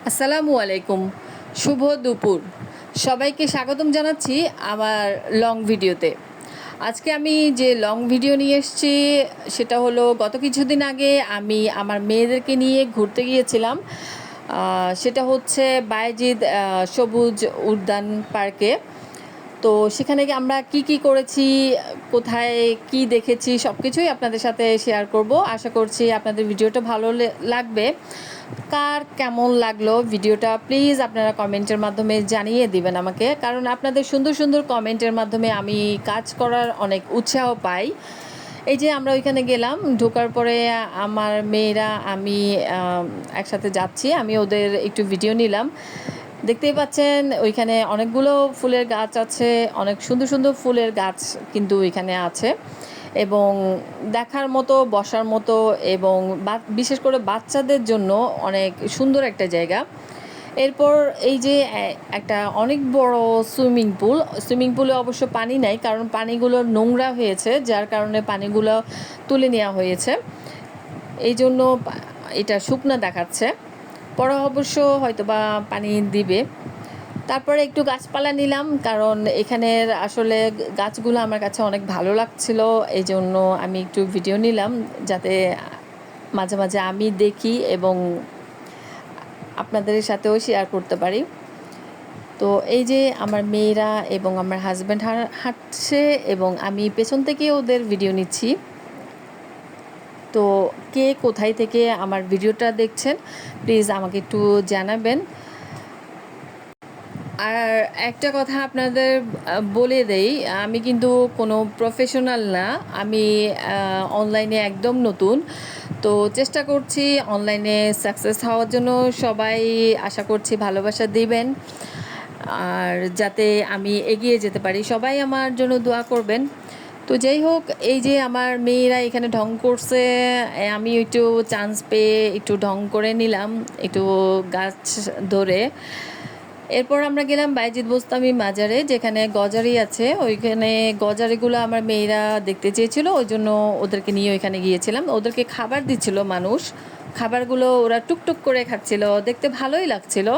আসসালামু আলাইকুম, শুভ দুপুর। সবাইকে স্বাগতম জানাচ্ছি আমার লং ভিডিওতে। আজকে আমি যে লং ভিডিও নিয়ে এসেছি সেটা হলো গত কিছুদিন আগে আমি আমার মেয়েদেরকে নিয়ে ঘুরতে গিয়েছিলাম। সেটা হচ্ছে বায়েজিদ সবুজ উদ্যান পার্কে। তো সেখানে আমরা কি করেছি, কোথায় কি দেখেছি সব কিছুই আপনাদের সাথে শেয়ার করব। আশা করছি আপনাদের ভিডিওটা ভালো লাগবে। কার কেমন লাগলো ভিডিওটা প্লিজ আপনারা কমেন্টের মাধ্যমে জানিয়ে দিবেন আমাকে, কারণ আপনাদের সুন্দর সুন্দর কমেন্টের মাধ্যমে আমি কাজ করার অনেক উৎসাহ পাই। এই যে আমরা ওইখানে গেলাম, ঢোকার পরে আমার মেয়েরা আমি একসাথে যাচ্ছি, আমি ওদের একটু ভিডিও নিলাম। দেখতেই পাচ্ছেন ওইখানে অনেকগুলো ফুলের গাছ আছে, অনেক সুন্দর সুন্দর ফুলের গাছ কিন্তু ওইখানে আছে এবং দেখার মতো, বসার মতো এবং বিশেষ করে বাচ্চাদের জন্য অনেক সুন্দর একটা জায়গা। এরপর এই যে একটা অনেক বড় সুইমিং পুলে অবশ্য পানি নাই, কারণ পানিগুলো নোংরা হয়েছে, যার কারণে পানিগুলো তুলে নেওয়া হয়েছে, এই জন্য এটা শুকনো দেখাচ্ছে। পরে অবশ্য হয়তো বা পানি দিবে। তারপরে একটু গাছপালা নিলাম, কারণ এখানের আসলে গাছগুলো আমার কাছে অনেক ভালো লাগছিল, এই জন্য আমি একটু ভিডিও নিলাম যাতে মাঝে মাঝে আমি দেখি এবং আপনাদের সাথেও শেয়ার করতে পারি। তো এই যে আমার মেয়েরা এবং আমার হাজব্যান্ড হাঁটছে এবং আমি পেছন থেকে ওদের ভিডিও নিচ্ছি। তো কে কোথায় থেকে আমার ভিডিওটা দেখছেন প্লিজ আমাকে একটু জানাবেন। আর একটা কথা আপনাদের বলে দেই, আমি কিন্তু কোনো প্রফেশনাল না, আমি অনলাইনে একদম নতুন। তো চেষ্টা করছি অনলাইনে সাকসেস হওয়ার জন্য। সবাই আশা করছি ভালোবাসা দিবেন আর যাতে আমি এগিয়ে যেতে পারি। সবাই আমার জন্য দোয়া করবেন। তো যাই হোক, এই যে আমার মেয়েরা এখানে ঢং করছে, আমি একটু চান্স পেয়ে একটু ঢং করে নিলাম, একটু গাছ ধরে। এরপর আমরা গেলাম বায়েজিদ বোস্তামি মাজারে, যেখানে গজারি আছে। ওইখানে গজারিগুলো আমার মেয়েরা দেখতে চেয়েছিল, ওই জন্য ওদেরকে নিয়ে ওইখানে গিয়েছিলাম। ওদেরকে খাবার দিচ্ছিল মানুষ, খাবারগুলো ওরা টুকটুক করে খাচ্ছিল, দেখতে ভালোই লাগছিল,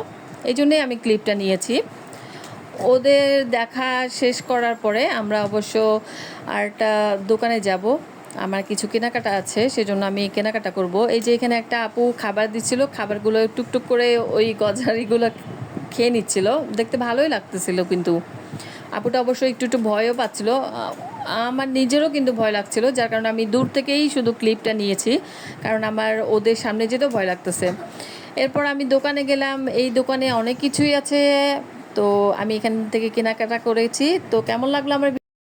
এই জন্যেই আমি ক্লিপটা নিয়েছি। ওদের দেখা শেষ করার পরে আমরা অবশ্য আরেকটা দোকানে যাব, আমার কিছু কেনাকাটা আছে, সেজন্য আমি কেনাকাটা করব। এই যে এখানে একটা আপু খাবার দিচ্ছিল, খাবারগুলো টুকটুক করে ওই গজারিগুলো খেয়ে নিচ্ছিল, দেখতে ভালোই লাগতেছিল। কিন্তু আপুটা অবশ্য একটু ভয়ও পাচ্ছিল, আমার নিজেরও কিন্তু ভয় লাগছিল, যার কারণে আমি দূর থেকেই শুধু ক্লিপটা নিয়েছি, কারণ আমার ওদের সামনে যেতেও ভয় লাগতেছে। এরপর আমি দোকানে গেলাম, এই দোকানে অনেক কিছুই আছে, তো আমি এখান থেকে কেনাকাটা করেছি। তো কেমন লাগলো আমার